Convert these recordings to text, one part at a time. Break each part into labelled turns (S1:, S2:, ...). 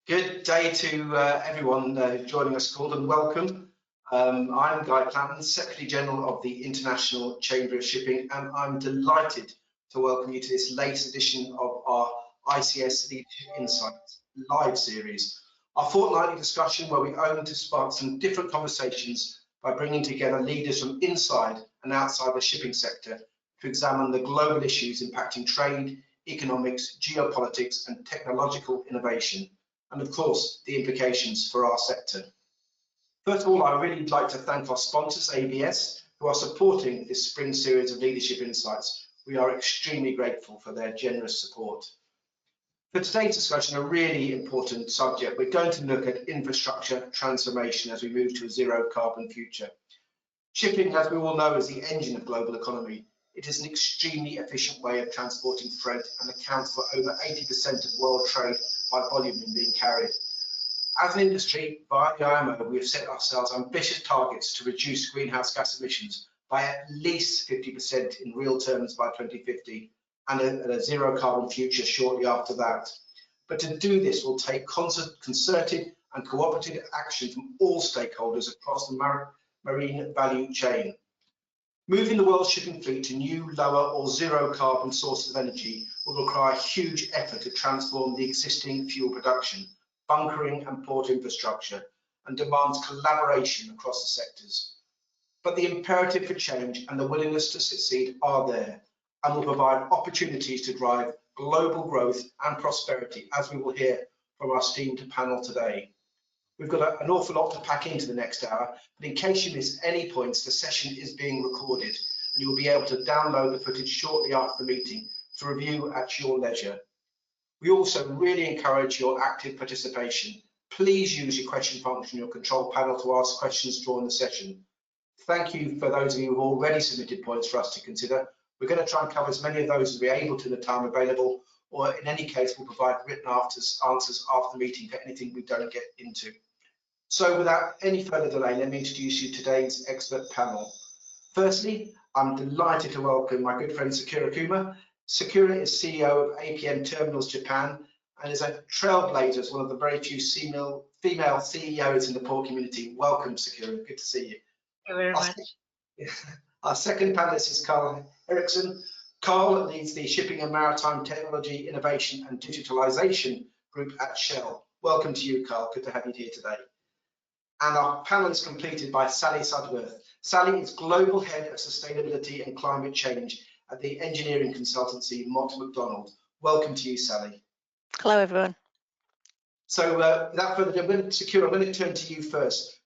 S1: Good day to everyone joining us, called and welcome. I'm Guy Platten, Secretary General of the International Chamber of Shipping, and I'm delighted to welcome you to this latest edition of our ICS Leadership Insights live series, our fortnightly discussion where we aim to spark some different conversations by bringing together leaders from inside and outside the shipping sector to examine the global issues impacting trade, economics, geopolitics, and technological innovation, and of course, the implications for our sector. First of all, I really would like to thank our sponsors, ABS, who are supporting this spring series of Leadership Insights. We are extremely grateful for their generous support. For today's discussion, a really important subject, we're going to look at infrastructure transformation as we move to a zero carbon future. Shipping, as we all know, is the engine of global economy. It is an extremely efficient way of transporting freight and accounts for over 80% of world trade by volume being carried. As an industry, via the IMO, we have set ourselves ambitious targets to reduce greenhouse gas emissions by at least 50% in real terms by 2050 and a zero carbon future shortly after that. But to do this will take concerted and cooperative action from all stakeholders across the marine value chain. Moving the world's shipping fleet to new, lower or zero carbon sources of energy will require huge effort to transform the existing fuel production, bunkering and port infrastructure, and demands collaboration across the sectors. But the imperative for change and the willingness to succeed are there and will provide opportunities to drive global growth and prosperity, as we will hear from our esteemed panel today. We've got an awful lot to pack into the next hour, but in case you miss any points, the session is being recorded and you will be able to download the footage shortly after the meeting to review at your leisure. We also really encourage your active participation. Please use your question function in your control panel to ask questions during the session. Thank you for those of you who have already submitted points for us to consider. We're going to try and cover as many of those as we're able to in the time available, or in any case, we'll provide written answers after the meeting for anything we don't get into. So without any further delay, let me introduce you to today's expert panel. Firstly, I'm delighted to welcome my good friend Sakura Kuma. Sakura is CEO of APM Terminals Japan and is a trailblazer as one of the very few female CEOs in the port community. Welcome, Sakura. Good to see you.
S2: Thank you very much.
S1: Our second panelist is Henrickson. Carl leads the Shipping and Maritime Technology, Innovation and Digitalisation group at Shell. Welcome to you, Carl. Good to have you here today. And our panel is completed by Sally Sudworth. Sally is Global Head of Sustainability and Climate Change at the engineering consultancy Mott Macdonald. Welcome to you, Sally.
S2: Hello, everyone.
S1: So without further ado, Sakura, I'm going to turn to you first.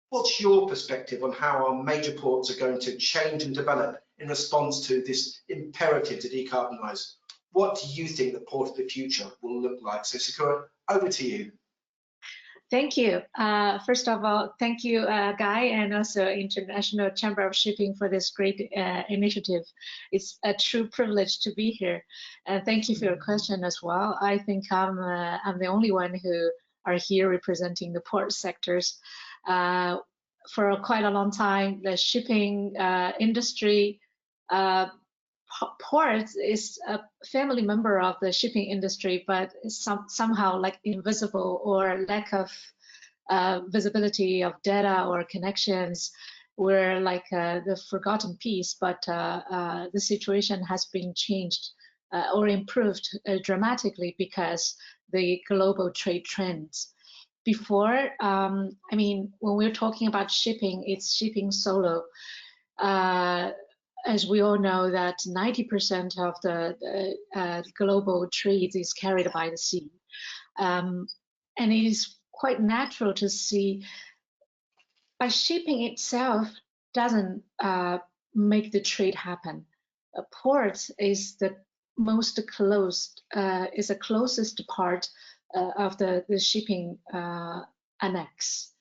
S1: What's your perspective on how our major ports are going to change and develop in response to this imperative to decarbonise? What do you think the port of the future will look like? So Sakura, over to you.
S2: Thank you. First of all, thank you, Guy, and also International Chamber of Shipping for this great initiative. It's a true privilege to be here. Thank you for your question as well. I think I'm the only one who are here representing the port sectors. For quite a long time, the shipping industry, ports is a family member of the shipping industry, but somehow like invisible or lack of visibility of data or connections. We're like the forgotten piece, but the situation has been changed or improved dramatically because the global trade trends. Before, I mean, when we're talking about shipping, it's shipping solo. As we all know that 90% of the global trade is carried by the sea. And it is quite natural to see, but shipping itself doesn't make the trade happen. A port is the most closed, is the closest part of the shipping annex.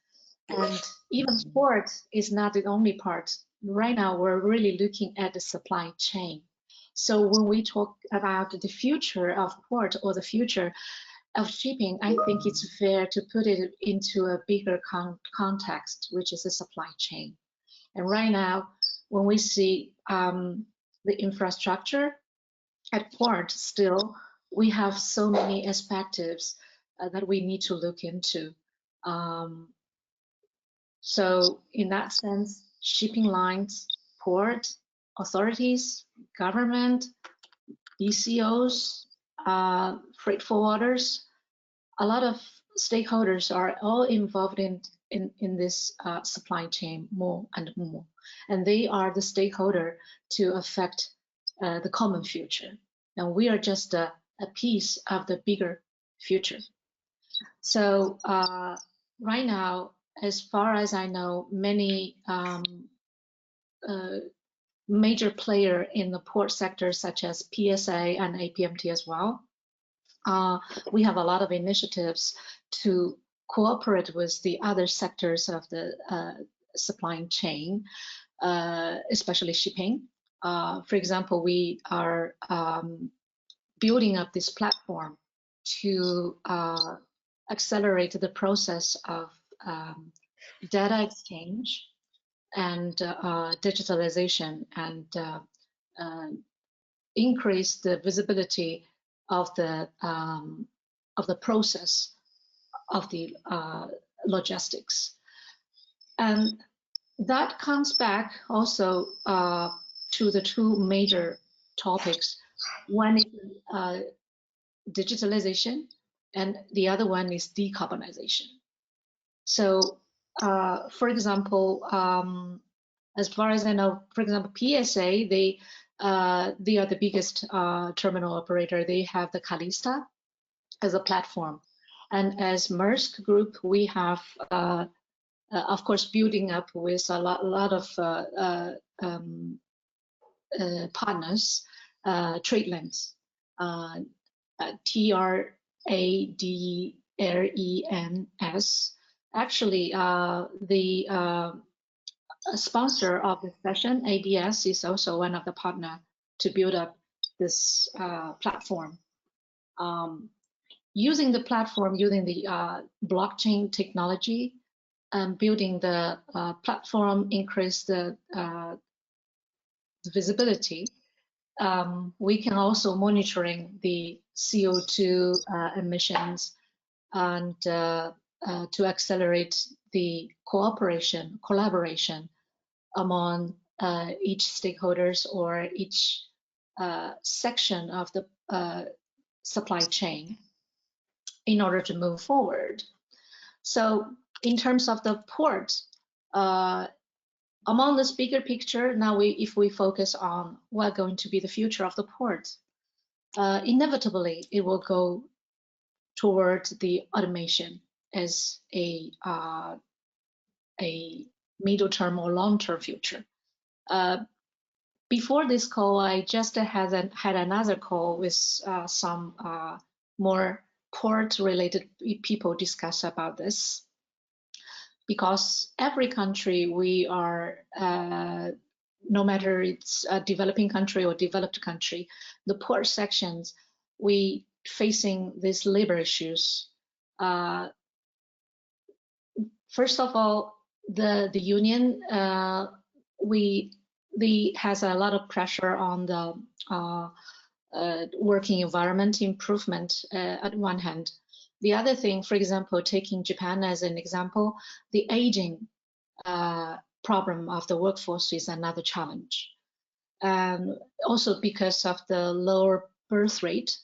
S2: And even port is not the only part. Right now, we're really looking at the supply chain. So when we talk about the future of port or the future of shipping, I think it's fair to put it into a bigger context, which is the supply chain. And right now, when we see the infrastructure at port, still, we have so many aspects that we need to look into. So in that sense, shipping lines, port authorities, government, BCOs, freight forwarders, a lot of stakeholders are all involved in this supply chain more and more, and they are the stakeholder to affect the common future, and we are just a piece of the bigger future. So right now, as far as I know, many major player in the port sector, such as PSA and APMT as well, we have a lot of initiatives to cooperate with the other sectors of the supply chain, especially shipping. For example, we are building up this platform to accelerate the process of data exchange and digitalization, and increase the visibility of the process of the logistics. And that comes back also to the two major topics. One is digitalization, and the other one is decarbonization. So, for example, as far as I know, for example, PSA, they are the biggest terminal operator. They have the Calista as a platform. And as Maersk Group, we have, of course, building up with a lot of partners, trade lanes, TRADLENS. Actually, the sponsor of the session, ADS, is also one of the partners to build up this platform. Using the platform, using the blockchain technology, building the platform, increase the visibility. We can also monitoring the CO2 emissions, and to accelerate the collaboration among each stakeholders or each section of the supply chain in order to move forward. So in terms of the port, among this bigger picture, now if we focus on what's going to be the future of the port, inevitably it will go toward the automation as a middle term or long term future. Before this call, I just had another call with some more port related people discuss about this, because every country we are, no matter it's a developing country or developed country, the port sections, we facing these labor issues. First of all, the union has a lot of pressure on the working environment improvement at one hand. The other thing, for example, taking Japan as an example, the aging problem of the workforce is another challenge. Also because of the lower birth rate,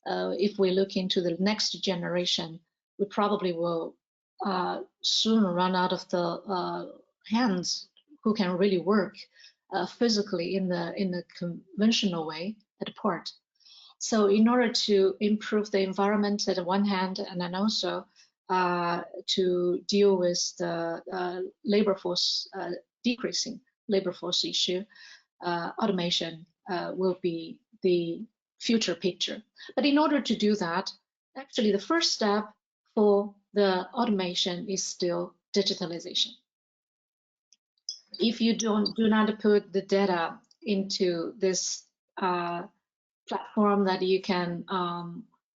S2: if we look into the next generation, we probably will soon run out of the hands who can really work physically in the conventional way at the port. So in order to improve the environment at one hand, and then also to deal with the labor force, decreasing labor force issue, automation will be the future picture. But in order to do that, actually the first step for the automation is still digitalization. If you do not put the data into this platform that you can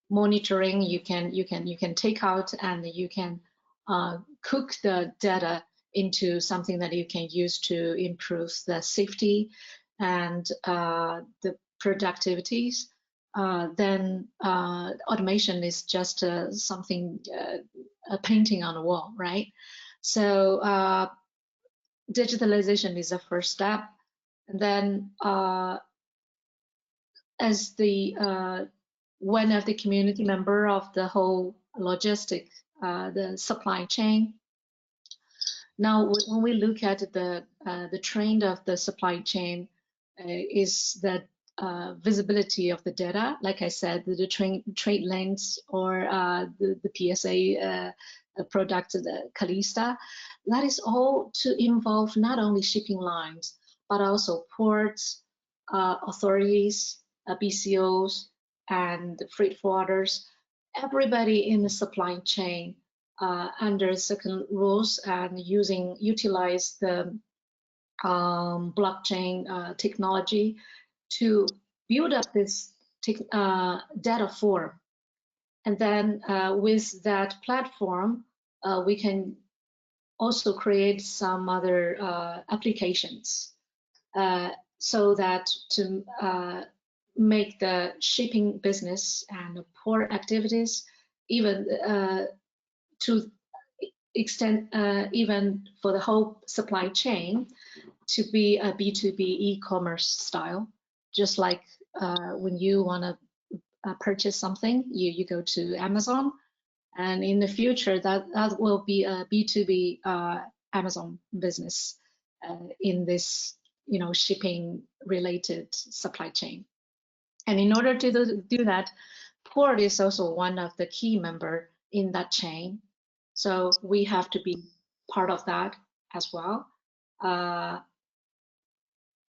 S2: monitoring, you can take out and you can cook the data into something that you can use to improve the safety and the productivities. then automation is just something, a painting on the wall, right? So digitalization is the first step. And then as the one of the community member of the whole logistic, the supply chain. Now, when we look at the trend of the supply chain, is that visibility of the data, like I said, the trade lanes or the PSA product, the Calista, that is all to involve not only shipping lines, but also ports, authorities, BCOs, and freight forwarders, everybody in the supply chain under certain rules and utilize the blockchain technology to build up this data form. And then with that platform, we can also create some other applications so that to make the shipping business and the port activities, even to extend even for the whole supply chain, to be a B2B e-commerce style. Just like when you want to purchase something, you go to Amazon, and in the future that will be a B2B Amazon business in this, shipping related supply chain. And in order to do that, port is also one of the key member in that chain. So we have to be part of that as well.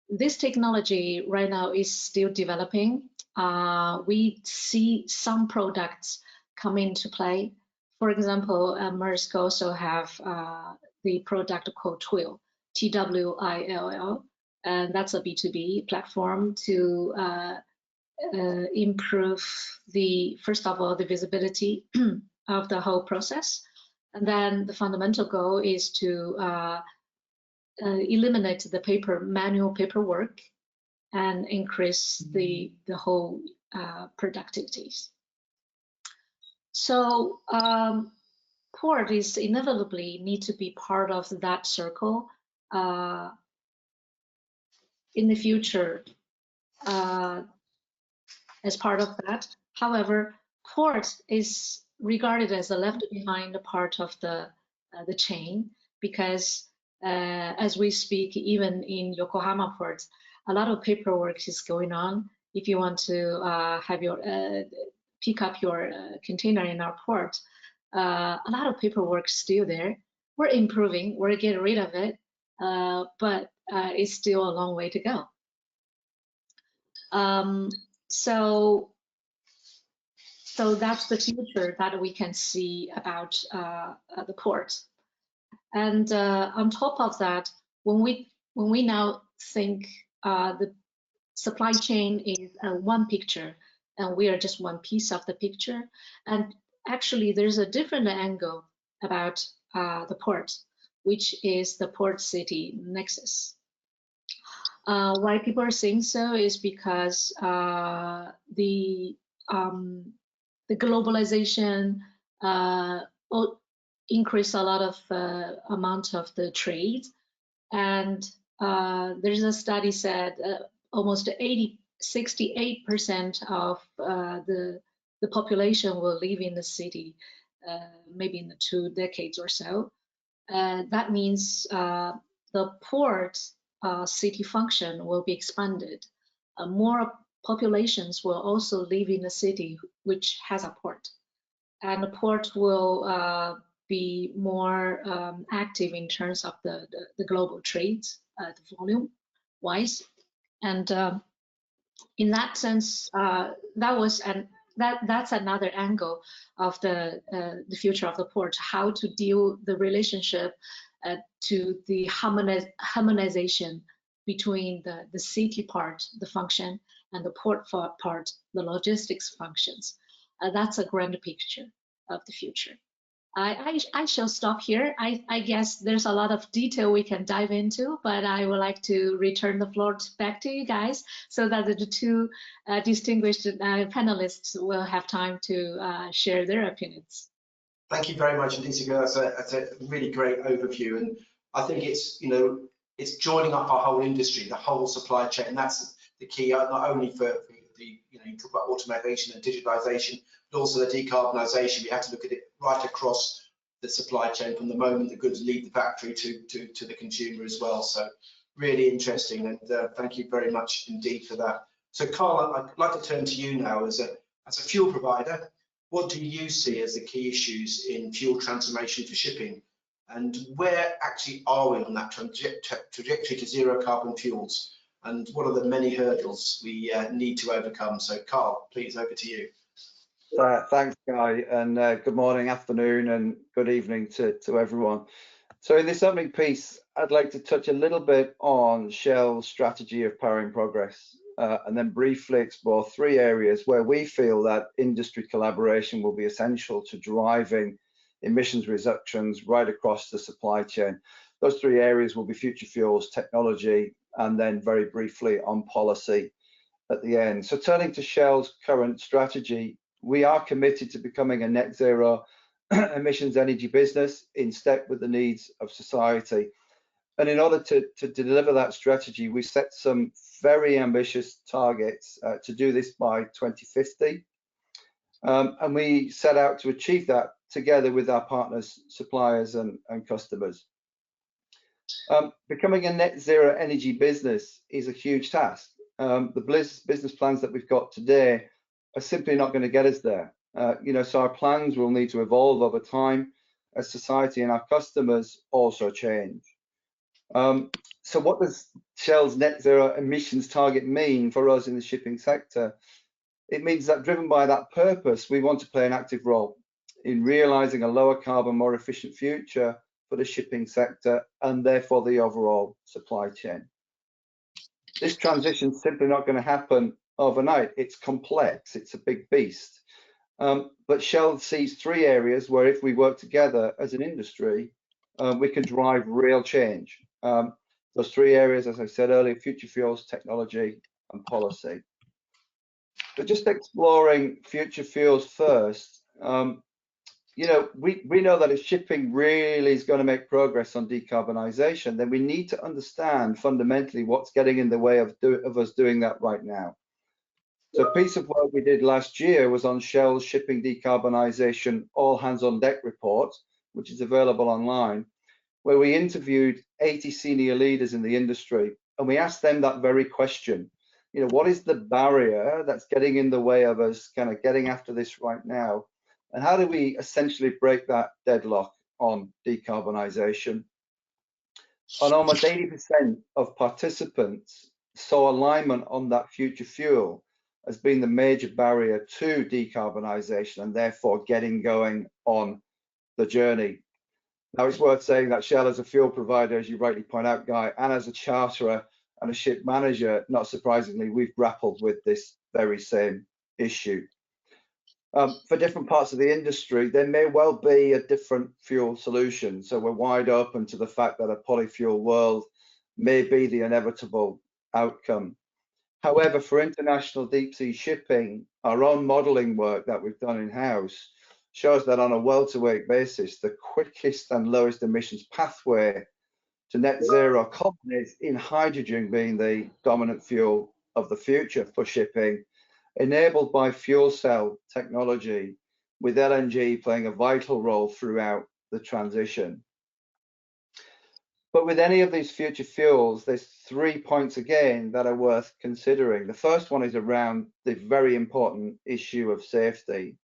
S2: This technology right now is still developing. We see some products come into play. For example, Maersk also have the product called Twill, TWILL, and that's a B2B platform to improve first of all, the visibility of the whole process. And then the fundamental goal is to eliminate the manual paperwork and increase the whole productivities. So port is inevitably need to be part of that circle in the future as part of that. However, port is regarded as a left behind part of the chain, because as we speak, even in Yokohama port, a lot of paperwork is going on. If you want to have your pick up your container in our port, a lot of paperwork still there. We're improving, we're getting rid of it, but it's still a long way to go. So that's the future that we can see about the port. And on top of that, when we now think the supply chain is one picture, and we are just one piece of the picture, and actually there's a different angle about the port, which is the port city nexus. Why people are saying so is because the globalization increase a lot of amount of the trade, and there's a study said almost 68% of the population will live in the city, maybe in the 2 decades or so. That means the port city function will be expanded. More populations will also live in a city which has a port, and the port will be more active in terms of the global trades, the volume wise. And in that sense, that's another angle of the future of the port, how to deal the relationship to the harmonization between the city part, the function, and the port part, the logistics functions. That's a grand picture of the future. I shall stop here. I guess there's a lot of detail we can dive into, but I would like to return the floor back to you guys so that the two distinguished panelists will have time to share their opinions.
S1: Thank you very much indeed, Sakura. That's a really great overview, and I think it's, you know, it's joining up our whole industry, the whole supply chain, and that's the key, not only for the, you know, you talk about automation and digitalisation, but also the decarbonisation. We have to look at it right across the supply chain from the moment the goods leave the factory to the consumer as well. So really interesting, and thank you very much indeed for that. So Carl, I'd like to turn to you now as a fuel provider. What do you see as the key issues in fuel transformation for shipping? And where actually are we on that trajectory to zero carbon fuels? And what are the many hurdles we need to overcome? So Carl, please, over to you.
S3: Thanks, Guy, and good morning, afternoon, and good evening to everyone. So in this opening piece, I'd like to touch a little bit on Shell's strategy of powering progress, and then briefly explore three areas where we feel that industry collaboration will be essential to driving emissions reductions right across the supply chain. Those three areas will be future fuels, technology, and then very briefly on policy at the end. So turning to Shell's current strategy, we are committed to becoming a net zero emissions energy business in step with the needs of society. And in order to deliver that strategy, we set some very ambitious targets to do this by 2050. And we set out to achieve that together with our partners, suppliers, and customers. Becoming a net zero energy business is a huge task. The business plans that we've got today are simply not going to get us there. You know, so our plans will need to evolve over time as society and our customers also change. So what does Shell's net zero emissions target mean for us in the shipping sector? It means that driven by that purpose, we want to play an active role in realizing a lower carbon, more efficient future for the shipping sector and therefore the overall supply chain. This transition is simply not going to happen overnight. It's complex, it's a big beast. But Shell sees three areas where if we work together as an industry, we can drive real change. Those three areas, as I said earlier, future fuels, technology, and policy. But just exploring future fuels first, you know, we know that if shipping really is going to make progress on decarbonisation, then we need to understand fundamentally what's getting in the way of us doing that right now. So a piece of work we did last year was on Shell's Shipping Decarbonisation All Hands on Deck report, which is available online, where we interviewed 80 senior leaders in the industry, and we asked them that very question. You know, what is the barrier that's getting in the way of us kind of getting after this right now? And how do we essentially break that deadlock on decarbonisation? And almost 80% of participants saw alignment on that future fuel as being the major barrier to decarbonisation and therefore getting going on the journey. Now, it's worth saying that Shell as a fuel provider, as you rightly point out, Guy, and as a charterer and a ship manager, not surprisingly, we've grappled with this very same issue. For different parts of the industry, there may well be a different fuel solution. So we're wide open to the fact that a polyfuel world may be the inevitable outcome. However, for international deep sea shipping, our own modelling work that we've done in-house shows that on a well-to-wake basis, the quickest and lowest emissions pathway to net zero carbon is in hydrogen being the dominant fuel of the future for shipping, enabled by fuel cell technology, with LNG playing a vital role throughout the transition. But with any of these future fuels, there's 3 points again that are worth considering. The first one is around the very important issue of safety.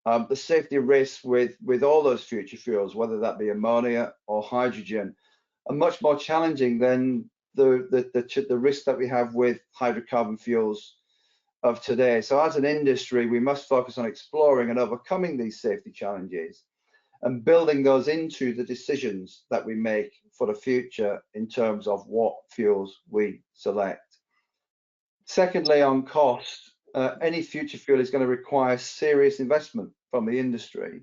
S3: The safety risks with all those future fuels, whether that be ammonia or hydrogen, are much more challenging than the risks that we have with hydrocarbon fuels of today. So as an industry, we must focus on exploring and overcoming these safety challenges and building those into the decisions that we make for the future in terms of what fuels we select. Secondly, on cost, any future fuel is going to require serious investment from the industry.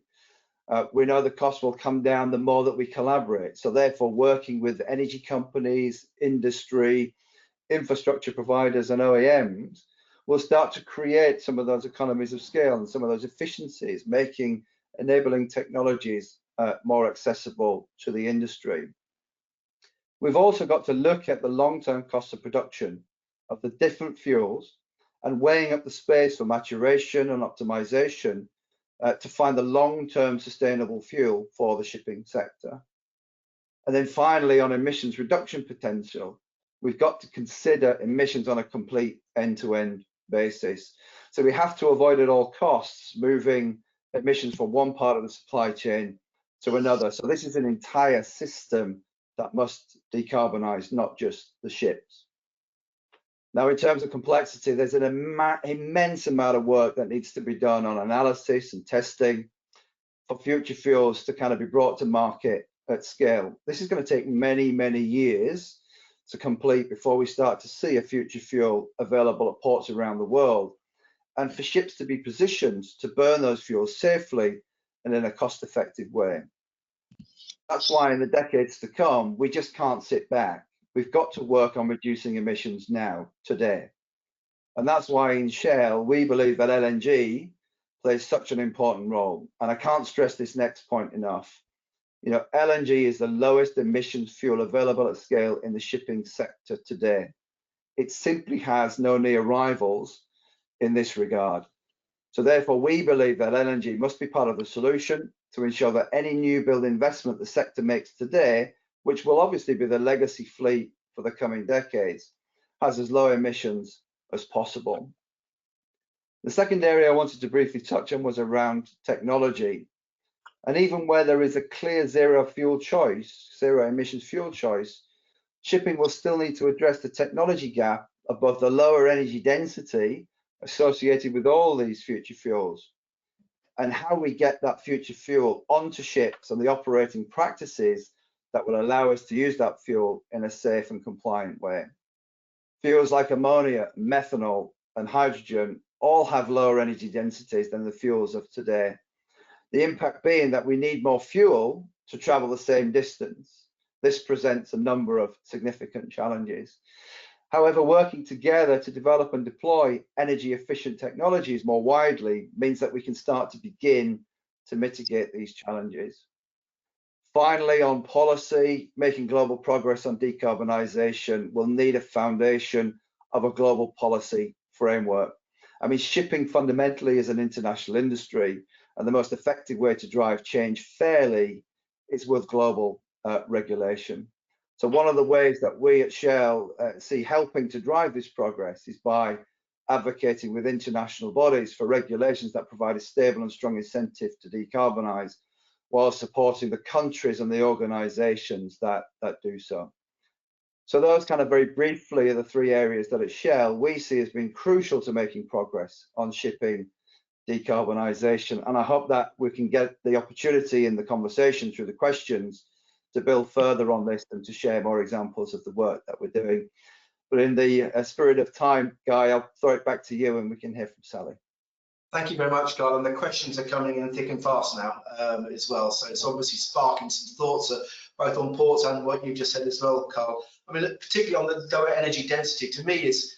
S3: We know the cost will come down the more that we collaborate. So therefore, working with energy companies, industry, infrastructure providers and OEMs will start to create some of those economies of scale and some of those efficiencies, enabling technologies more accessible to the industry. We've also got to look at the long-term cost of production of the different fuels and weighing up the space for maturation and optimization to find the long-term sustainable fuel for the shipping sector. And then finally, on emissions reduction potential, we've got to consider emissions on a complete end-to-end basis. So we have to avoid at all costs moving emissions from one part of the supply chain to another. So this is an entire system that must decarbonize, not just the ships. Now, in terms of complexity, there's an immense amount of work that needs to be done on analysis and testing for future fuels to kind of be brought to market at scale. This is going to take many, many years to complete before we start to see a future fuel available at ports around the world, and for ships to be positioned to burn those fuels safely and in a cost-effective way. That's why in the decades to come, we just can't sit back. We've got to work on reducing emissions now, today. And that's why in Shell, we believe that LNG plays such an important role. And I can't stress this next point enough. You know, LNG is the lowest emissions fuel available at scale in the shipping sector today. It simply has no near rivals in this regard. So therefore, we believe that LNG must be part of the solution to ensure that any new build investment the sector makes today, which will obviously be the legacy fleet for the coming decades, has as low emissions as possible. The second area I wanted to briefly touch on was around technology. And even where there is a clear zero emissions fuel choice, shipping will still need to address the technology gap of both the lower energy density associated with all these future fuels and how we get that future fuel onto ships and the operating practices that will allow us to use that fuel in a safe and compliant way. Fuels like ammonia, methanol, and hydrogen all have lower energy densities than the fuels of today. The impact being that we need more fuel to travel the same distance. This presents a number of significant challenges. However, working together to develop and deploy energy efficient technologies more widely means that we can start to begin to mitigate these challenges. Finally, on policy, making global progress on decarbonisation will need a foundation of a global policy framework. I mean, shipping fundamentally is an international industry, and the most effective way to drive change fairly is with global regulation. So one of the ways that we at Shell see helping to drive this progress is by advocating with international bodies for regulations that provide a stable and strong incentive to decarbonise, while supporting the countries and the organisations that do so. So those kind of very briefly are the three areas that at Shell we see as being crucial to making progress on shipping decarbonisation. And I hope that we can get the opportunity in the conversation through the questions to build further on this and to share more examples of the work that we're doing. But in the spirit of time, Guy, I'll throw it back to you and we can hear from Sally.
S1: Thank you very much, Carl. And the questions are coming in thick and fast now as well. So it's obviously sparking some thoughts both on ports and what you just said as well, Carl. I mean, particularly on the lower energy density, to me, is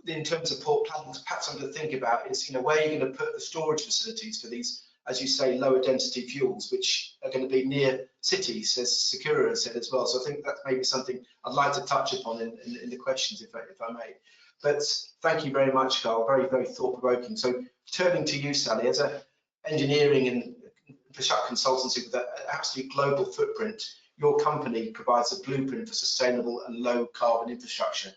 S1: in terms of Port Platten, perhaps something to think about is, you know, where you're going to put the storage facilities for these, as you say, lower density fuels, which are going to be near cities, as Sakura has said as well. So I think that's maybe something I'd like to touch upon in the questions, if I may. But thank you very much, Carl. Very, very thought-provoking. So turning to you, Sally, as an engineering and infrastructure consultancy with an absolute global footprint, your company provides a blueprint for sustainable and low carbon infrastructure.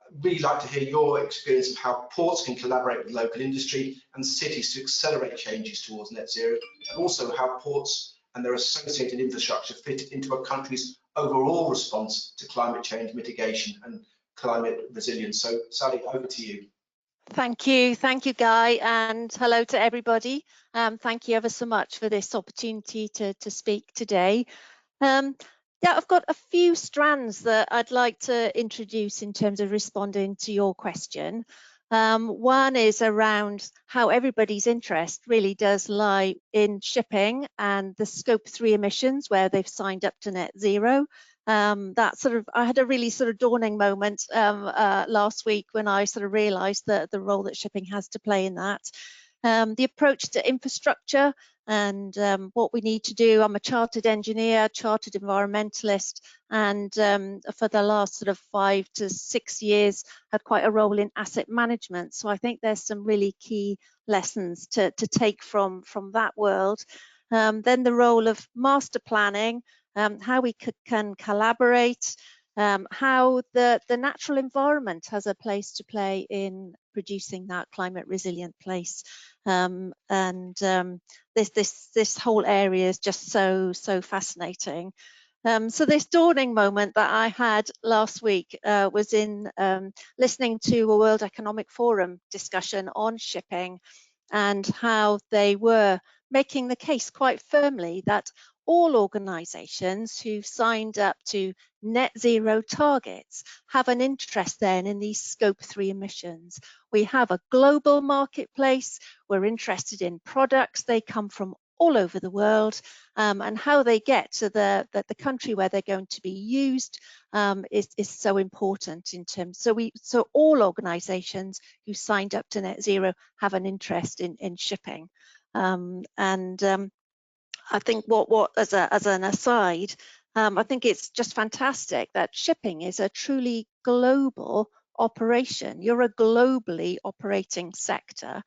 S1: I'd really like to hear your experience of how ports can collaborate with local industry and cities to accelerate changes towards net zero, and also how ports and their associated infrastructure fit into a country's overall response to climate change mitigation and climate resilience. So Sally, over to you.
S4: Thank you, Guy, and hello to everybody. Thank you ever so much for this opportunity to speak today. Yeah, I've got a few strands that I'd like to introduce in terms of responding to your question. One is around how everybody's interest really does lie in shipping and the scope 3 emissions where they've signed up to net zero. That sort of, I had a really sort of dawning moment last week when I sort of realised the role that shipping has to play in that. The approach to infrastructure and what we need to do. I'm a chartered engineer, chartered environmentalist, and for the last sort of 5 to 6 years had quite a role in asset management. So I think there's some really key lessons to take from that world. Then the role of master planning, how we can collaborate, how the natural environment has a place to play in producing that climate resilient place. This whole area is just so fascinating. So this dawning moment that I had last week was in listening to a World Economic Forum discussion on shipping and how they were making the case quite firmly that all organisations who've signed up to net zero targets have an interest then in these scope 3 emissions. We have a global marketplace, we're interested in products, they come from all over the world, and how they get to the country where they're going to be used is so important in terms. So all organisations who signed up to net zero have an interest in shipping, I think what as an aside, I think it's just fantastic that shipping is a truly global operation. You're a globally operating sector,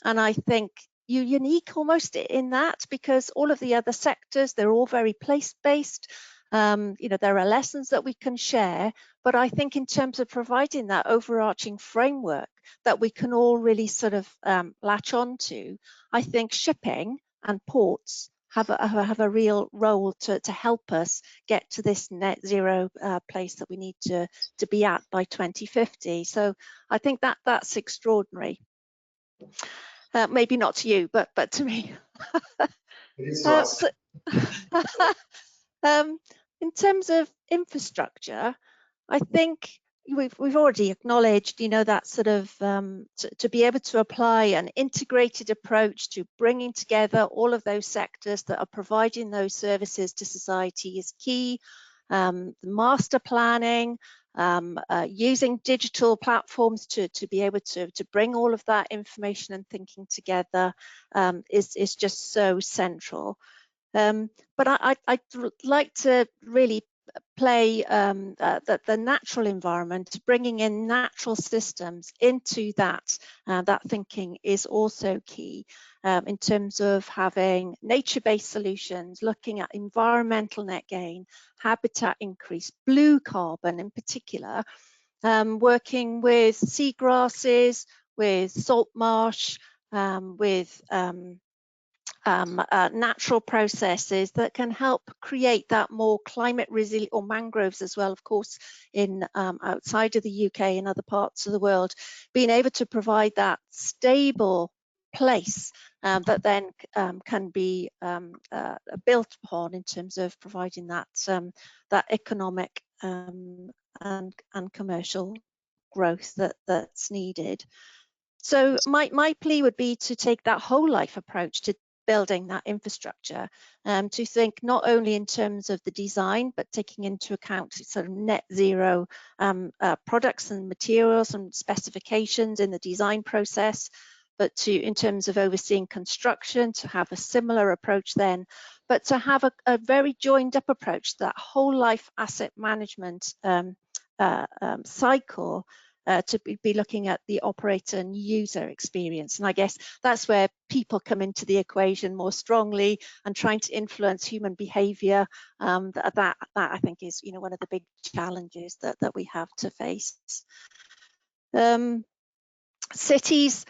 S4: and I think you're unique almost in that, because all of the other sectors, they're all very place-based. You know, there are lessons that we can share, but I think in terms of providing that overarching framework that we can all really sort of latch on to, I think shipping and ports have a real role to help us get to this net zero place that we need to be at by 2050. So I think that's extraordinary. Maybe not to you, but to me.
S1: It is to us.
S4: In terms of infrastructure, I think we've already acknowledged, you know, that sort of to be able to apply an integrated approach to bringing together all of those sectors that are providing those services to society is key. The master planning, using digital platforms to be able to bring all of that information and thinking together is just so central. But I'd like to really play the natural environment, bringing in natural systems into that thinking is also key in terms of having nature-based solutions, looking at environmental net gain, habitat increase, blue carbon in particular, working with seagrasses, with salt marsh, with natural processes that can help create that more climate resilient, or mangroves as well, of course, in outside of the UK and other parts of the world, being able to provide that stable place that then can be built upon in terms of providing that that economic and commercial growth that's needed. So my plea would be to take that whole life approach to building that infrastructure, to think not only in terms of the design, but taking into account sort of net zero products and materials and specifications in the design process, but in terms of overseeing construction, to have a similar approach then, but to have a very joined up approach, that whole life asset management cycle, to be looking at the operator and user experience. And I guess that's where people come into the equation more strongly, and trying to influence human behavior. That I think is, you know, one of the big challenges that we have to face. Cities,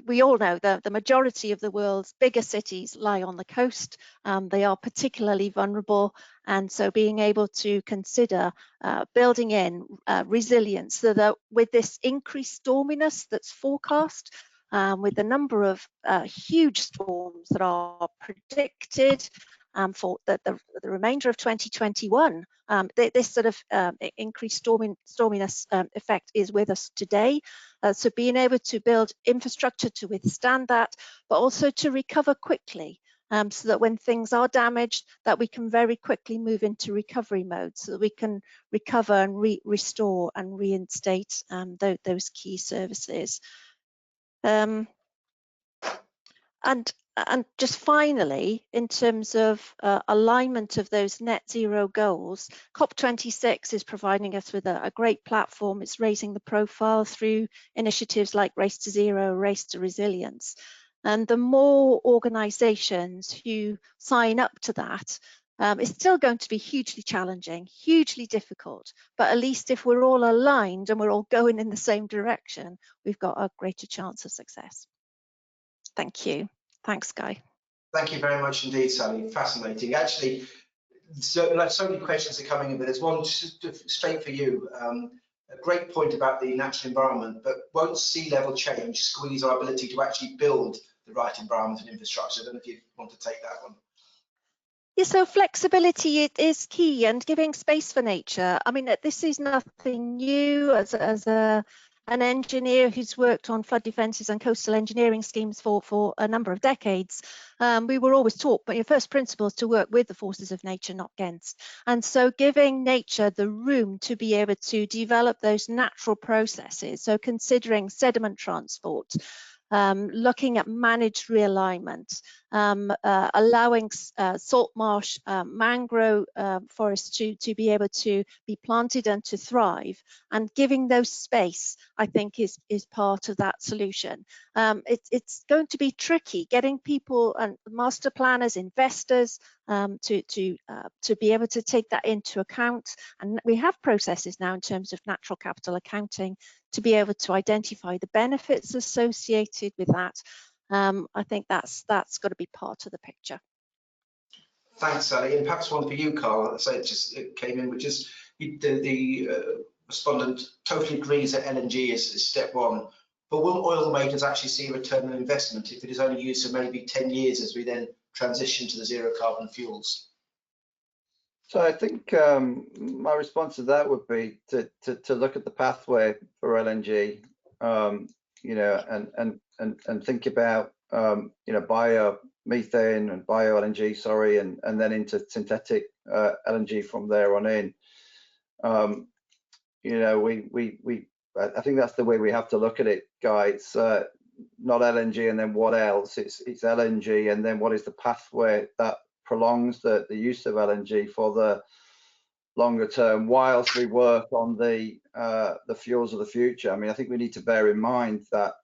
S4: we all know that the majority of the world's bigger cities lie on the coast. They are particularly vulnerable, and so being able to consider building in resilience, so that with this increased storminess that's forecast, with the number of huge storms that are predicted, for the remainder of 2021. This sort of increased storminess effect is with us today. So being able to build infrastructure to withstand that, but also to recover quickly. So that when things are damaged, that we can very quickly move into recovery mode, so that we can recover and restore and reinstate those key services. And just finally, in terms of alignment of those net zero goals, COP26 is providing us with a great platform. It's raising the profile through initiatives like Race to Zero, Race to Resilience. And the more organisations who sign up to that, it's still going to be hugely challenging, hugely difficult. But at least if we're all aligned and we're all going in the same direction, we've got a greater chance of success. Thank you. Thanks, Guy.
S1: Thank you very much indeed, Sally. Fascinating. Actually, so many questions are coming in, but there's one straight for you. A great point about the natural environment, but won't sea level change squeeze our ability to actually build the right environment and infrastructure? I don't know if you want to take that one.
S4: Yeah, so flexibility is key, and giving space for nature. I mean, this is nothing new. As an engineer who's worked on flood defences and coastal engineering schemes for a number of decades, we were always taught, but your first principle is to work with the forces of nature, not against. And so giving nature the room to be able to develop those natural processes, so considering sediment transport, looking at managed realignment, allowing salt marsh, mangrove forests to be able to be planted and to thrive, and giving those space, I think, is part of that solution. It's going to be tricky getting people and master planners, investors to be able to take that into account. And we have processes now in terms of natural capital accounting to be able to identify the benefits associated with that. I think that's got to be part of the picture.
S1: Thanks, Sally. And perhaps one for you, Carl. So it came in, which is the respondent totally agrees that LNG is step one. But will oil majors actually see a return on investment if it is only used for maybe 10 years as we then transition to the zero carbon fuels?
S3: So I think my response to that would be to look at the pathway for LNG, you know, and think about you know, biomethane and bio LNG, sorry, and then into synthetic LNG from there on in. You know, I think that's the way we have to look at it, guys. Not LNG and then what else? It's LNG and then what is the pathway that prolongs the use of LNG for the longer term, whilst we work on the fuels of the future. I mean, I think we need to bear in mind that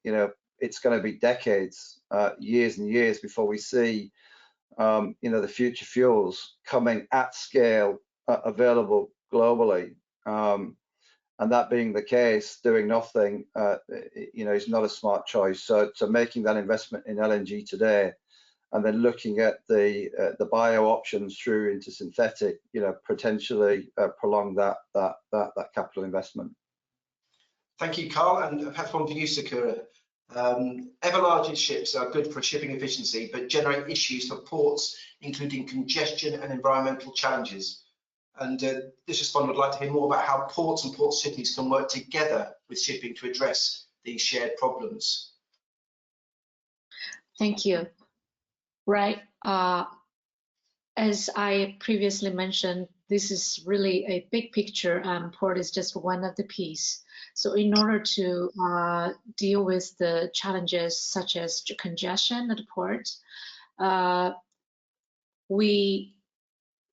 S3: you know, it's going to be decades, years and years before we see you know, the future fuels coming at scale, available globally. And that being the case, doing nothing, you know, is not a smart choice. So making that investment in LNG today, and then looking at the bio options through into synthetic, you know, potentially prolong that capital investment.
S1: Thank you, Carl, and perhaps one for you, Sakura. Ever larger ships are good for shipping efficiency, but generate issues for ports, including congestion and environmental challenges. And this respondent would like to hear more about how ports and port cities can work together with shipping to address these shared problems.
S2: Thank you. Right. As I previously mentioned, this is really a big picture, and port is just one of the pieces. So in order to deal with the challenges such as congestion at the port,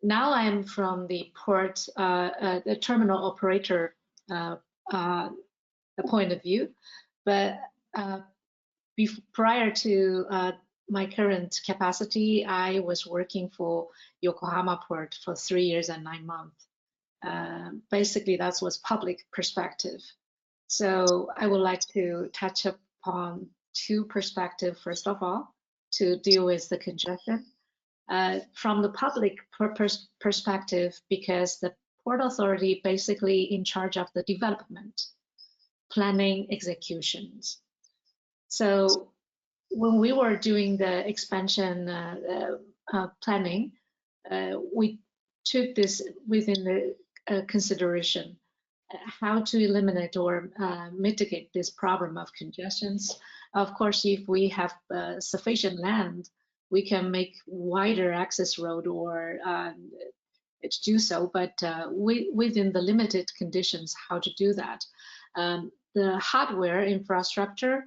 S2: now I'm from the port, the terminal operator point of view, but prior to my current capacity, I was working for Yokohama Port for 3 years and 9 months. Basically, that was public perspective. So I would like to touch upon two perspectives, first of all, to deal with the congestion. From the public perspective, because the Port Authority basically in charge of the development, planning, executions. So when we were doing the expansion planning, we took this within the consideration, how to eliminate or mitigate this problem of congestions. Of course, if we have sufficient land, we can make wider access road or to do so, but within the limited conditions, how to do that. The hardware infrastructure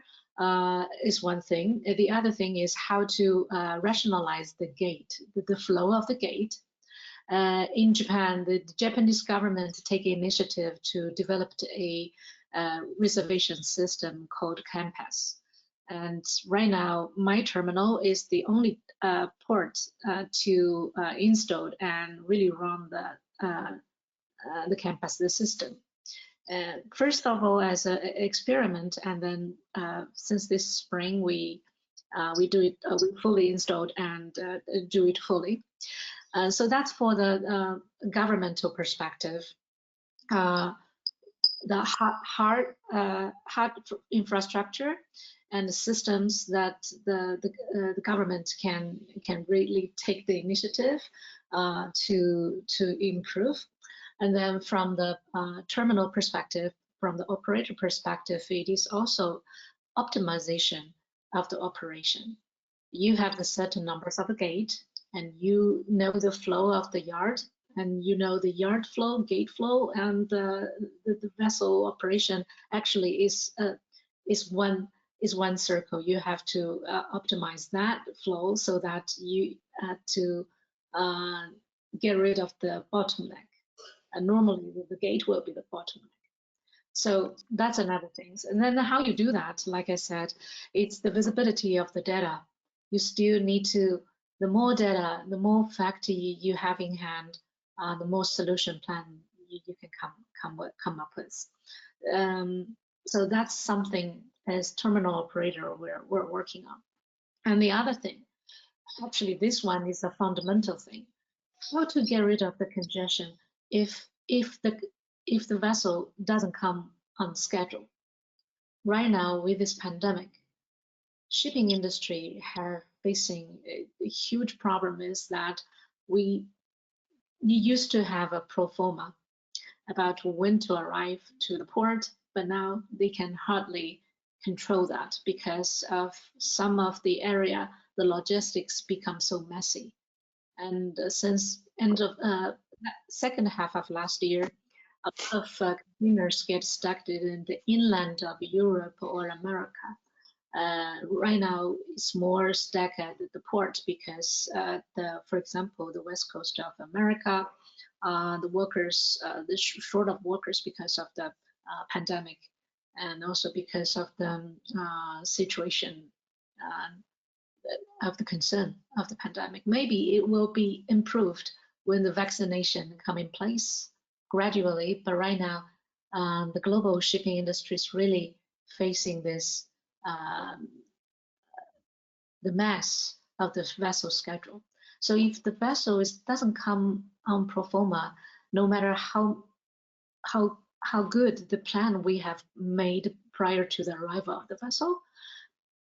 S2: is one thing. The other thing is how to rationalize the gate, the flow of the gate. In Japan, the Japanese government take initiative to develop a reservation system called Campus. And right now, my terminal is the only port to install and really run the Campus system. First of all, as an experiment, and then since this spring, we do it, we fully installed and do it fully. So that's for the governmental perspective. The hard infrastructure and the systems that the government can really take the initiative to improve. And then from the terminal perspective, from the operator perspective, it is also optimization of the operation. You have the certain numbers of the gate, and you know the flow of the yard, and you know the yard flow, gate flow, and the vessel operation actually is one circle. You have to optimize that flow so that you have to get rid of the bottleneck. And normally the gate will be the bottleneck. So that's another thing. And then how you do that, like I said, it's the visibility of the data. You still need to, the more data, the more fact you have in hand, the more solution plan you can come up with. So that's something as terminal operator we're working on. And the other thing, actually this one is a fundamental thing, how to get rid of the congestion if the vessel doesn't come on schedule. Right now with this pandemic, shipping industry are facing a huge problem is that we used to have a pro forma about when to arrive to the port, but now they can hardly control that because of some of the area, the logistics become so messy. And since end of second half of last year, a lot of containers get stuck in the inland of Europe or America. Right now, it's more stuck at the port because, for example, the west coast of America, the workers, the short of workers because of the pandemic, and also because of the situation of the concern of the pandemic. Maybe it will be improved when the vaccination come in place gradually, but right now, the global shipping industry is really facing this the mess of the vessel schedule. So if the vessel doesn't come on pro forma, no matter how good the plan we have made prior to the arrival of the vessel,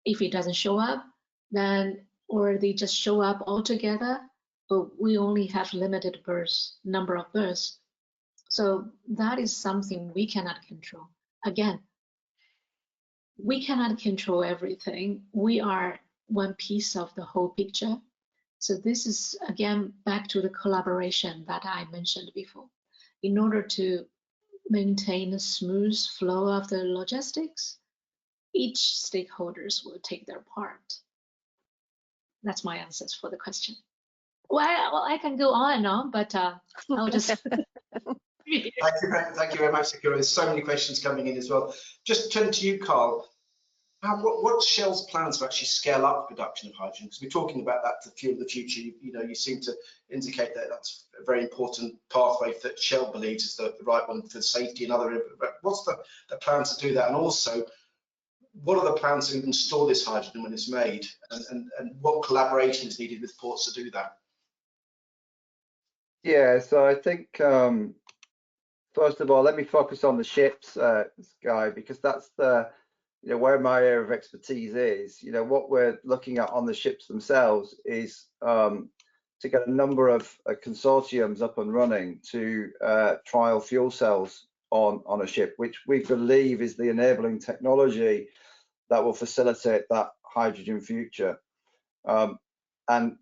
S2: if it doesn't show up, then or they just show up altogether, but we only have limited berths, number of berths. So that is something we cannot control. Again, we cannot control everything. We are one piece of the whole picture. So this is, again, back to the collaboration that I mentioned before. In order to maintain a smooth flow of the logistics, each stakeholders will take their part. That's my answers for the question. Well, I can go on and on, but I'll just...
S1: Thank you very much, Sakura. There's so many questions coming in as well. Just turn to you, Carl. What's Shell's plans to actually scale up production of hydrogen? Because we're talking about that to fuel the future. You seem to indicate that that's a very important pathway that Shell believes is the right one for safety and other. What's the plans to do that? And also, what are the plans to even store this hydrogen when it's made? And what collaboration is needed with ports to do that?
S3: Yeah, so I think first of all, let me focus on the ships, Guy, because that's the where my area of expertise is. What we're looking at on the ships themselves is to get a number of consortiums up and running to trial fuel cells on a ship, which we believe is the enabling technology that will facilitate that hydrogen future. And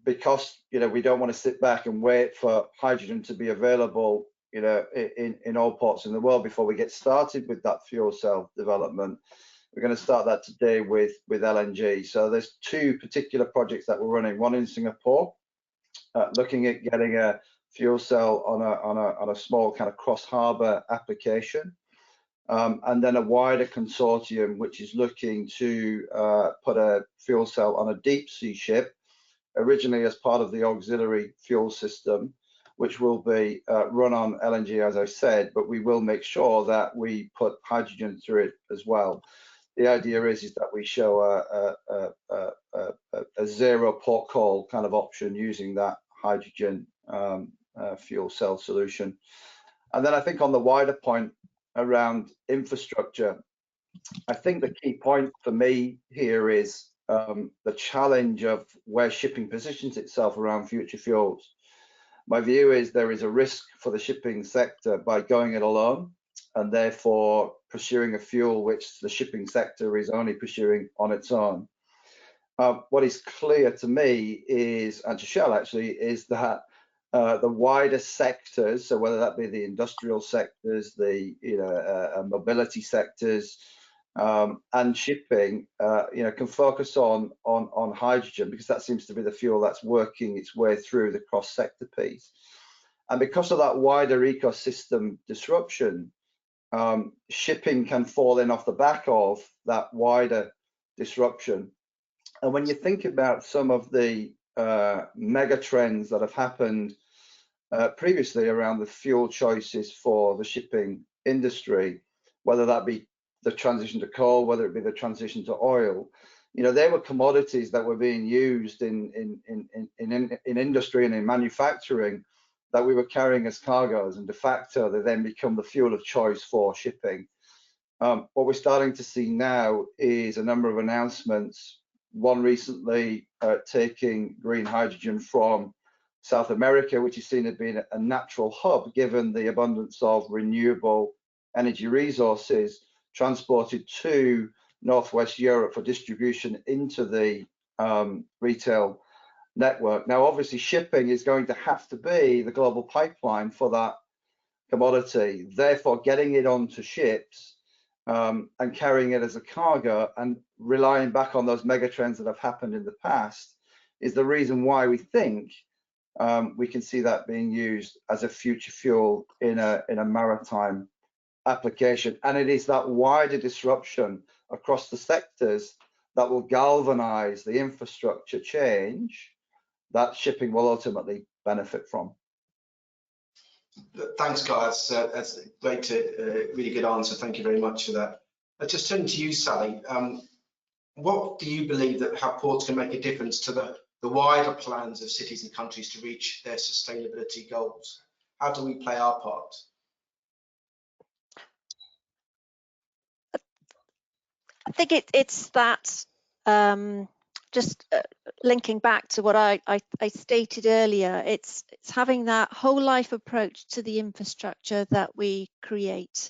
S3: because we don't want to sit back and wait for hydrogen to be available in all ports in the world before we get started with that fuel cell development, we're going to start that today with LNG. So there's two particular projects that we're running, one in Singapore, looking at getting a fuel cell on a small kind of cross-harbour application, and then a wider consortium which is looking to put a fuel cell on a deep sea ship, originally as part of the auxiliary fuel system, which will be run on LNG, as I said, but we will make sure that we put hydrogen through it as well. The idea is that we show a zero port call kind of option using that hydrogen fuel cell solution. And then I think on the wider point around infrastructure, I think the key point for me here is the challenge of where shipping positions itself around future fuels. My view is there is a risk for the shipping sector by going it alone, and therefore pursuing a fuel which the shipping sector is only pursuing on its own. What is clear to me is, and to Shell actually, is that the wider sectors, so whether that be the industrial sectors, the mobility sectors, and shipping, can focus on hydrogen, because that seems to be the fuel that's working its way through the cross-sector piece. And because of that wider ecosystem disruption, shipping can fall in off the back of that wider disruption. And when you think about some of the mega trends that have happened previously around the fuel choices for the shipping industry, whether that be the transition to coal, whether it be the transition to oil, they were commodities that were being used in industry and in manufacturing that we were carrying as cargoes, and de facto they then become the fuel of choice for shipping. What we're starting to see now is a number of announcements, one recently taking green hydrogen from South America, which is seen as being a natural hub given the abundance of renewable energy resources, transported to Northwest Europe for distribution into the retail network. Now, obviously, shipping is going to have to be the global pipeline for that commodity. Therefore, getting it onto ships and carrying it as a cargo and relying back on those megatrends that have happened in the past is the reason why we think we can see that being used as a future fuel in a maritime application. And it is that wider disruption across the sectors that will galvanize the infrastructure change that shipping will ultimately benefit from.
S1: Thanks, guys. That's a great, really good answer. Thank you very much for that. Just turning to you, Sally. What do you believe that how ports can make a difference to the wider plans of cities and countries to reach their sustainability goals? How do we play our part?
S4: I think it's that just linking back to what I stated earlier, it's having that whole life approach to the infrastructure that we create,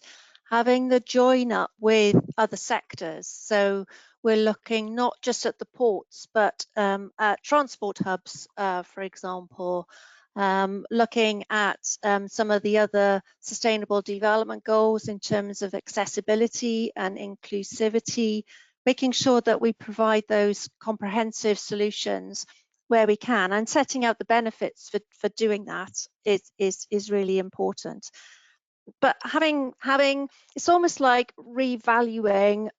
S4: having the join up with other sectors. So we're looking not just at the ports, but at transport hubs, for example, looking at some of the other sustainable development goals in terms of accessibility and inclusivity, making sure that we provide those comprehensive solutions where we can, and setting out the benefits for doing that is really important. But having it's almost like revaluing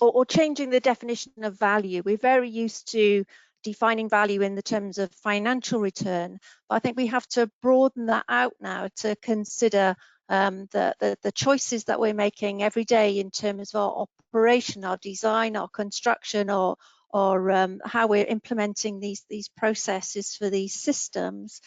S4: or changing the definition of value. We're very used to defining value in the terms of financial return, but I think we have to broaden that out now to consider the choices that we're making every day in terms of our operation, our design, our construction, or how we're implementing these processes for these systems,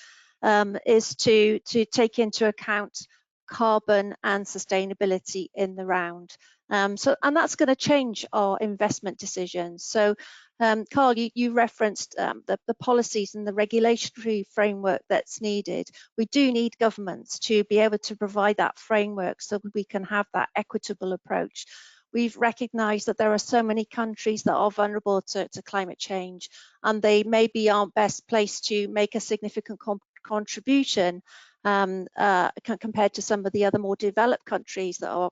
S4: is to take into account carbon and sustainability in the round. And that's going to change our investment decisions. So Carl, you referenced the policies and the regulatory framework that's needed. We do need governments to be able to provide that framework so we can have that equitable approach. We've recognised that there are so many countries that are vulnerable to climate change, and they maybe aren't best placed to make a significant contribution compared to some of the other more developed countries that are,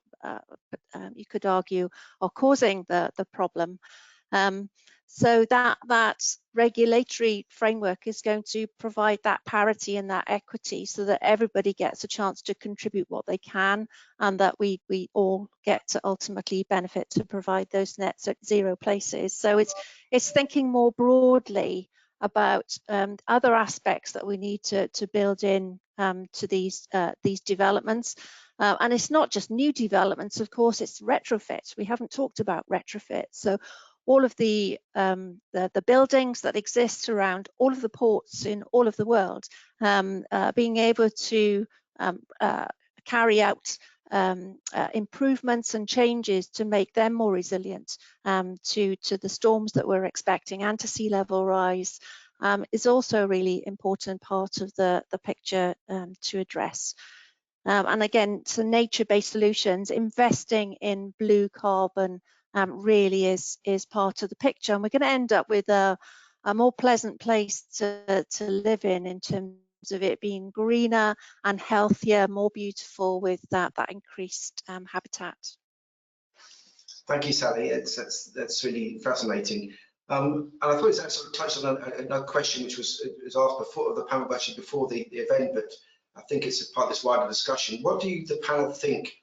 S4: you could argue, are causing the problem. So that regulatory framework is going to provide that parity and that equity so that everybody gets a chance to contribute what they can, and that we all get to ultimately benefit to provide those net zero places. So it's thinking more broadly about other aspects that we need to build in to these developments. And it's not just new developments, of course, it's retrofits. We haven't talked about retrofits. So all of the buildings that exist around all of the ports in all of the world, being able to carry out improvements and changes to make them more resilient to the storms that we're expecting and to sea level rise is also a really important part of the picture to address. And again, so nature-based solutions, investing in blue carbon really is part of the picture, and we're going to end up with a more pleasant place to live in terms of it being greener and healthier, more beautiful with that increased habitat.
S1: Thank you, Sally. That's really fascinating. And I thought that sort of touched on another question which was asked before the panel, actually before the event, but I think it's a part of this wider discussion. What do the panel think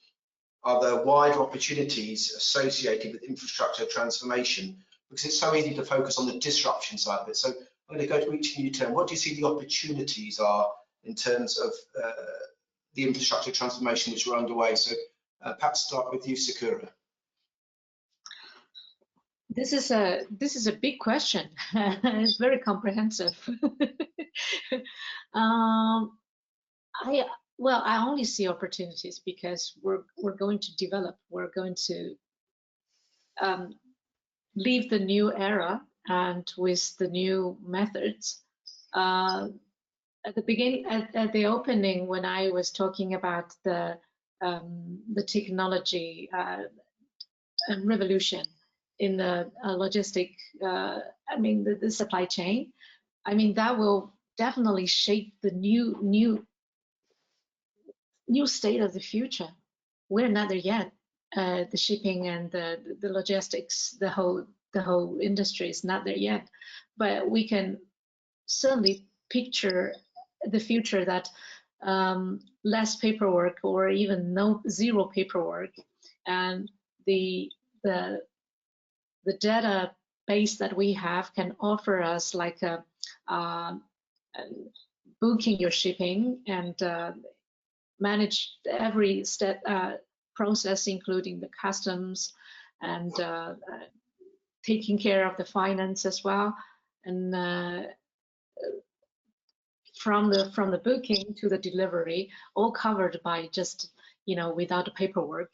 S1: are the wider opportunities associated with infrastructure transformation? Because it's so easy to focus on the disruption side of it. So I'm going to go to each of you in turn. What do you see the opportunities are in terms of the infrastructure transformation which are underway? So perhaps start with you, Sakura.
S2: This is a big question. It's very comprehensive. I only see opportunities because we're going to develop. We're going to leave the new era and with the new methods. At the beginning, at the opening, when I was talking about the technology revolution in the logistic, the supply chain, that will definitely shape the new state of the future. We're not there yet. The shipping and the logistics, the whole industry is not there yet, but we can certainly picture the future that less paperwork or even zero paperwork, and the database that we have can offer us like booking your shipping and manage every step process, including the customs and taking care of the finance as well, and from the booking to the delivery, all covered by just without the paperwork,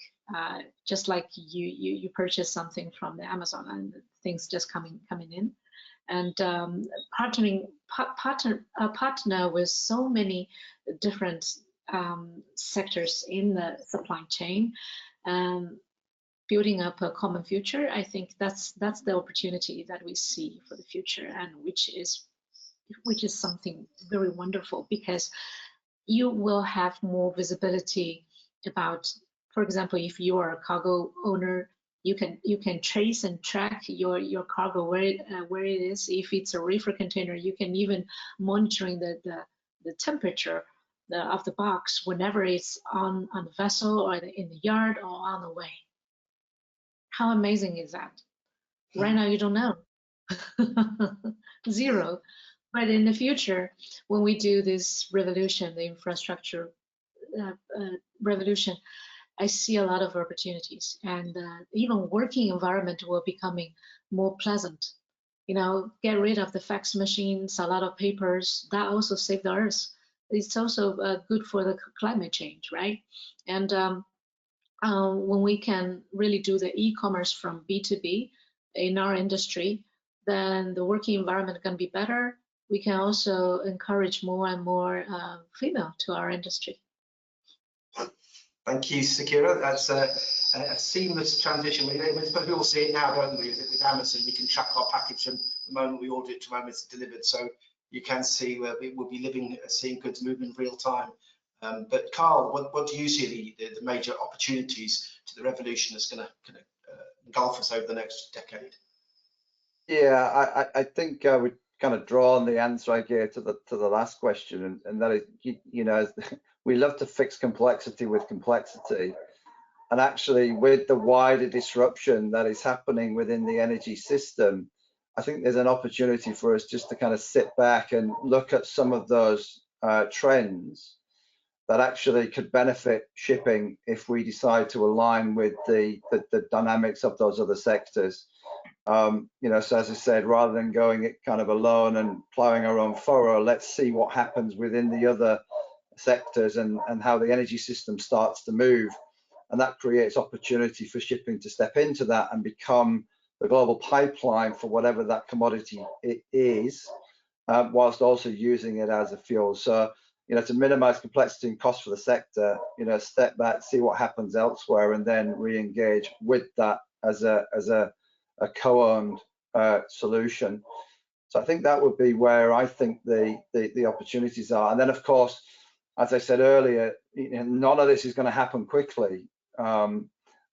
S2: just like you purchase something from the Amazon and things just coming in, and partner with so many different sectors in the supply chain, building up a common future. I think that's the opportunity that we see for the future, and which is something very wonderful, because you will have more visibility about, for example, if you are a cargo owner, you can trace and track your cargo where it is. If it's a reefer container, you can even monitoring the temperature of the box whenever it's on the vessel or in the yard or on the way. How amazing is that? Right now you don't know. Zero. But in the future, when we do this revolution, the infrastructure revolution, I see a lot of opportunities, and even working environment will becoming more pleasant. Get rid of the fax machines, a lot of papers. That also saved the earth. it's also good for the climate change, right? And when we can really do the e-commerce from B2B in our industry, then the working environment can be better. We can also encourage more and more female to our industry.
S1: Thank you, Sakura. That's a seamless transition. We all see it now, don't we? With Amazon, we can track our package from the moment we order it to the moment it's delivered. So you can see where we will be seeing goods move in real time. But Carl, what do you see the major opportunities to the revolution that's going to engulf us over the next decade?
S3: Yeah, I think we kind of draw on the answer I gave to the last question, and that is, you know, we love to fix complexity with complexity, and actually with the wider disruption that is happening within the energy system, I think there's an opportunity for us just to kind of sit back and look at some of those trends that actually could benefit shipping if we decide to align with the dynamics of those other sectors. You know, so as I said, rather than going it kind of alone and plowing our own furrow, let's see what happens within the other sectors and how the energy system starts to move. And that creates opportunity for shipping to step into that and become the global pipeline for whatever that commodity it is, whilst also using it as a fuel. So, you know, to minimize complexity and cost for the sector, you know, step back, see what happens elsewhere, and then re-engage with that as a co-owned solution. So I think that would be where I think the opportunities are. And then, of course, as I said earlier, you know, none of this is going to happen quickly.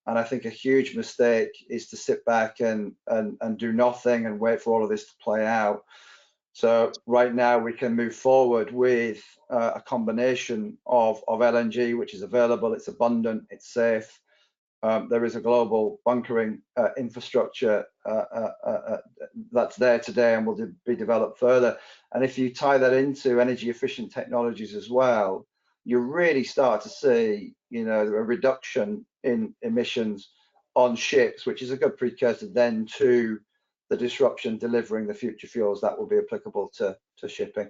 S3: And I think a huge mistake is to sit back and do nothing and wait for all of this to play out. So right now we can move forward with a combination of LNG, which is available, it's abundant, it's safe. There is a global bunkering infrastructure that's there today and will be developed further. And if you tie that into energy efficient technologies as well, you really start to see, you know, a reduction in emissions on ships, which is a good precursor then to the disruption delivering the future fuels that will be applicable to shipping.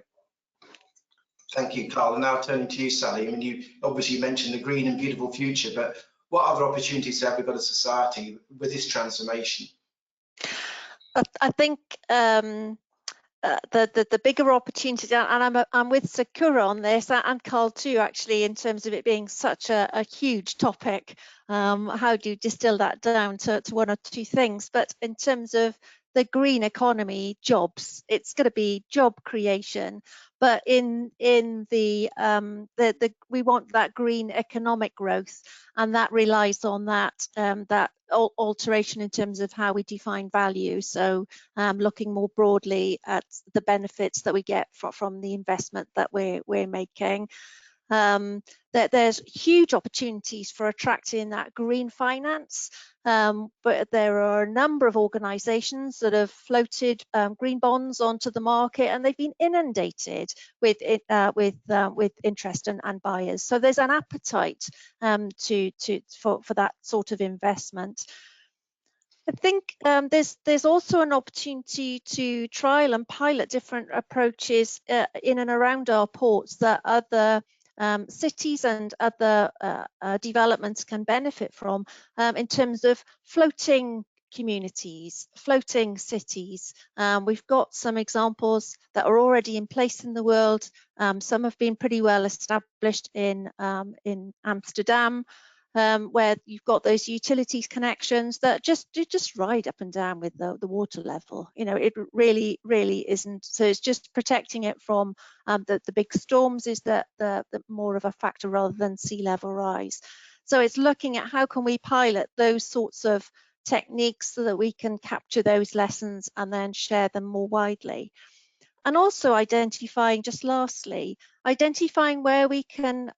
S1: Thank you, Carl. And now turning to you, Sally. I mean, you obviously mentioned the green and beautiful future, but what other opportunities have we got as society with this transformation?
S4: I think the bigger opportunities, and I'm with Sakura on this, and Carl too, actually, in terms of it being such a huge topic. How do you distill that down to one or two things? But in terms of the green economy, jobs, it's going to be job creation. But in the we want that green economic growth, and that relies on that alteration in terms of how we define value. So looking more broadly at the benefits that we get from the investment that we're making. That there's huge opportunities for attracting that green finance, but there are a number of organisations that have floated green bonds onto the market, and they've been inundated with interest and buyers. So there's an appetite for that sort of investment. I think there's also an opportunity to trial and pilot different approaches in and around our ports that other cities and other developments can benefit from, in terms of floating communities, floating cities. We've got some examples that are already in place in the world. Some have been pretty well established in Amsterdam, where you've got those utilities connections that just ride up and down with the water level. You know, it really isn't. So it's just protecting it from the big storms is the more of a factor rather than sea level rise. So it's looking at how can we pilot those sorts of techniques so that we can capture those lessons and then share them more widely. And also identifying, just lastly, identifying where we can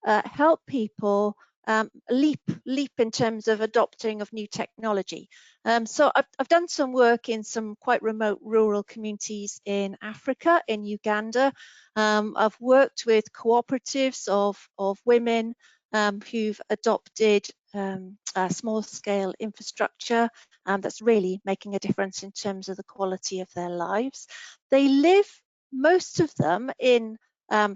S4: help people leap in terms of adopting of new technology. So I've done some work in some quite remote rural communities in Africa, in Uganda. I've worked with cooperatives of women who've adopted small scale infrastructure that's really making a difference in terms of the quality of their lives. They live, most of them, in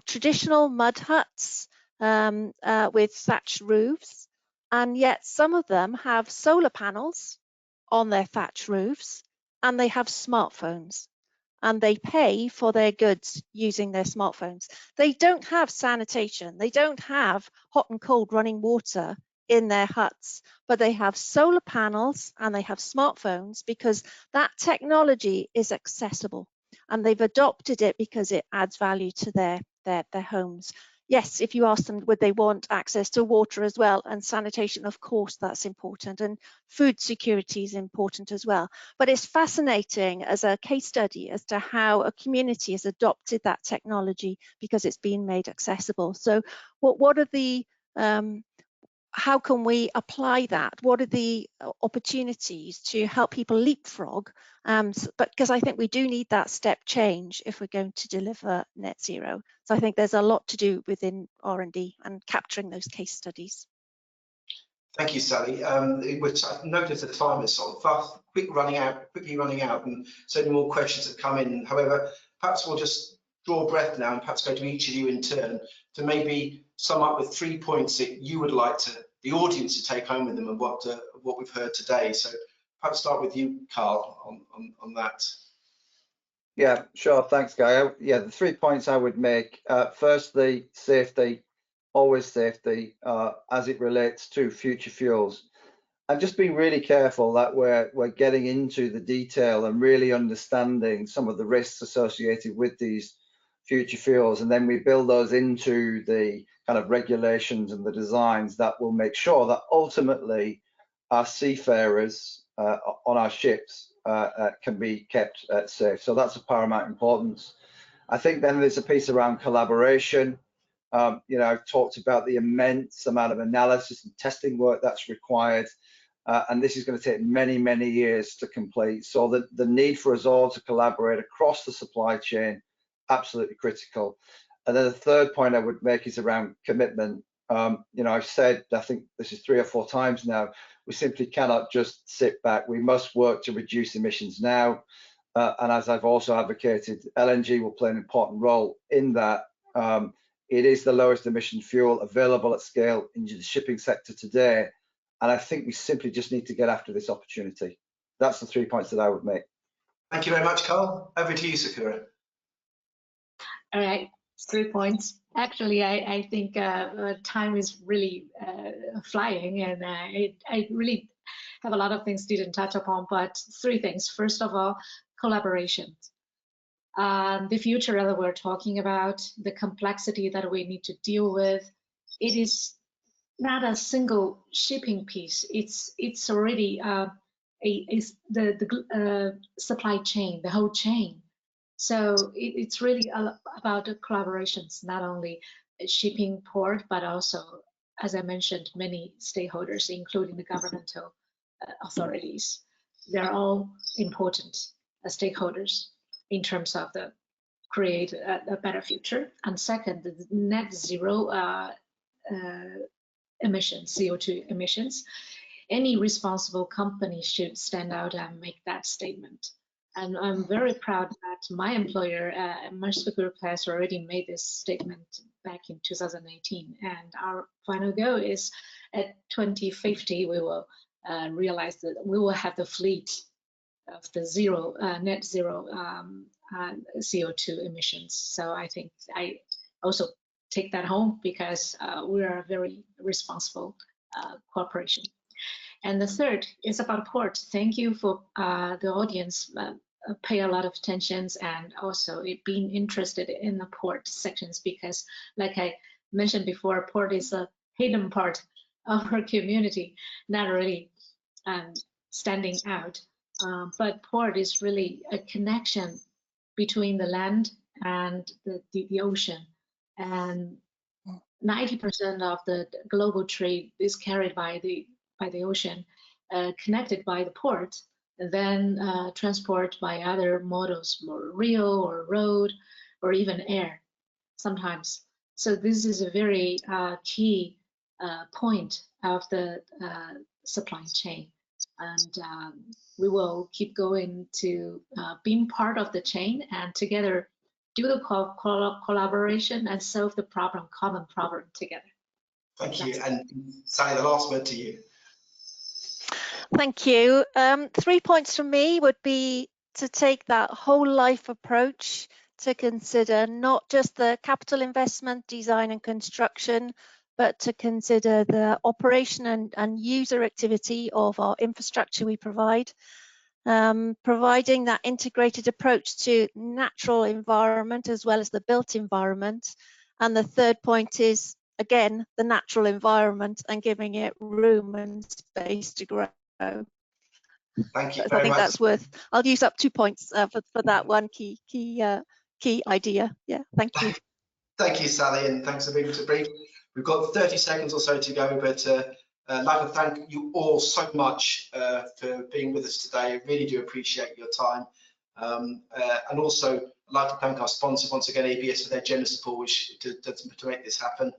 S4: traditional mud huts with thatched roofs, and yet some of them have solar panels on their thatched roofs, and they have smartphones, and they pay for their goods using their smartphones. They don't have sanitation, they don't have hot and cold running water in their huts, but they have solar panels and they have smartphones because that technology is accessible, and they've adopted it because it adds value to their homes. Yes, if you ask them, would they want access to water as well, and sanitation, of course, that's important, and food security is important as well. But it's fascinating as a case study as to how a community has adopted that technology because it's been made accessible. So what are the how can we apply that? What are the opportunities to help people leapfrog? But because I think we do need that step change if we're going to deliver net zero. So I think there's a lot to do within R&D and capturing those case studies.
S1: Thank you, Sally. Which I've noticed the time is sort of fast, quickly running out, and so many more questions have come in. However, perhaps we'll just draw breath now and perhaps go to each of you in turn to maybe sum up with 3 points that you would like the audience to take home with them and what we've heard today. So perhaps start with you, Carl, on that.
S3: Yeah, sure. Thanks, Guy. Yeah, the 3 points I would make. Firstly, safety, always safety as it relates to future fuels. And just being really careful that we're getting into the detail and really understanding some of the risks associated with these future fuels, and then we build those into the kind of regulations and the designs that will make sure that ultimately our seafarers on our ships can be kept safe. So that's of paramount importance. I think then there's a piece around collaboration. You know, I've talked about the immense amount of analysis and testing work that's required. And this is going to take many, many years to complete. So the need for us all to collaborate across the supply chain, absolutely critical. And then the third point I would make is around commitment. You know, I've said, I think this is 3 or 4 times now, we simply cannot just sit back. We must work to reduce emissions now. And as I've also advocated, LNG will play an important role in that. It is the lowest emission fuel available at scale in the shipping sector today. And I think we simply just need to get after this opportunity. That's the 3 points that I would make.
S1: Thank you very much, Carl. Over to you, Sakura.
S2: All right, 3 points. Actually, I think time is really flying, and I really have a lot of things didn't touch upon, but 3 things. First of all, collaboration. The future that we're talking about, the complexity that we need to deal with, it is not a single shipping piece. It's already the supply chain, the whole chain. So it's really about the collaborations, not only shipping, port, but also, as I mentioned, many stakeholders, including the governmental authorities. They're all important stakeholders in terms of the create a better future. And second, the net zero emissions, CO2 emissions. Any responsible company should stand out and make that statement. And I'm very proud that my employer, Mercer Group, has already made this statement back in 2018. And our final goal is at 2050, we will realize that we will have the fleet of the net zero CO2 emissions. So I think I also take that home because we are a very responsible corporation. And the third is about port. Thank you for the audience pay a lot of attention and also being interested in the port sections, because like I mentioned before, port is a hidden part of our community, not really standing out. But port is really a connection between the land and the ocean. And 90% of the global trade is carried by the ocean, connected by the port, and then transport by other models, more rail or road, or even air sometimes. So this is a very key point of the supply chain. And we will keep going to being part of the chain, and together do the collaboration and solve the common problem together.
S1: Thank you. And Sally, the last word to you.
S4: Thank you. 3 points from me would be to take that whole life approach, to consider not just the capital investment, design and construction, but to consider the operation and user activity of our infrastructure we provide. Providing that integrated approach to natural environment as well as the built environment. And the third point is, again, the natural environment and giving it room and space to grow.
S1: Thank you very much.
S4: I think that's worth, I'll use up 2 points for that one key idea. Yeah, thank you.
S1: Thank you, Sally, and thanks for being so brief. We've got 30 seconds or so to go, but I'd like to thank you all so much for being with us today. I really do appreciate your time. And also, I'd like to thank our sponsor once again, ABS, for their generous support to make this happen.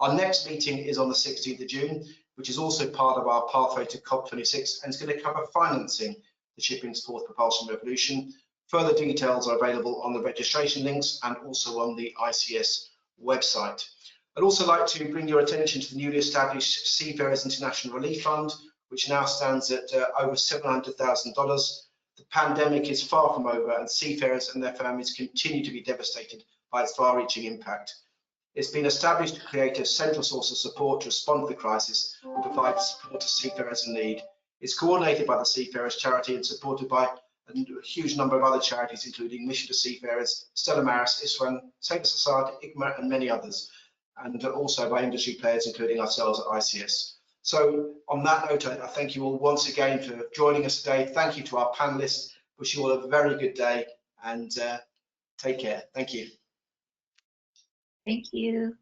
S1: Our next meeting is on the 16th of June, which is also part of our pathway to COP26, and it's going to cover financing the shipping's fourth propulsion revolution. Further details are available on the registration links and also on the ICS website. I'd also like to bring your attention to the newly established Seafarers International Relief Fund, which now stands at over $700,000. The pandemic is far from over, and seafarers and their families continue to be devastated by its far-reaching impact. It's been established to create a central source of support to respond to the crisis and provide support to seafarers in need. It's coordinated by the Seafarers Charity and supported by a huge number of other charities, including Mission to Seafarers, Stella Maris, ISWAN, Saint Society, ICMA, and many others, and also by industry players, including ourselves at ICS. So on that note, I thank you all once again for joining us today. Thank you to our panelists. Wish you all a very good day, and take care. Thank you.
S2: Thank you.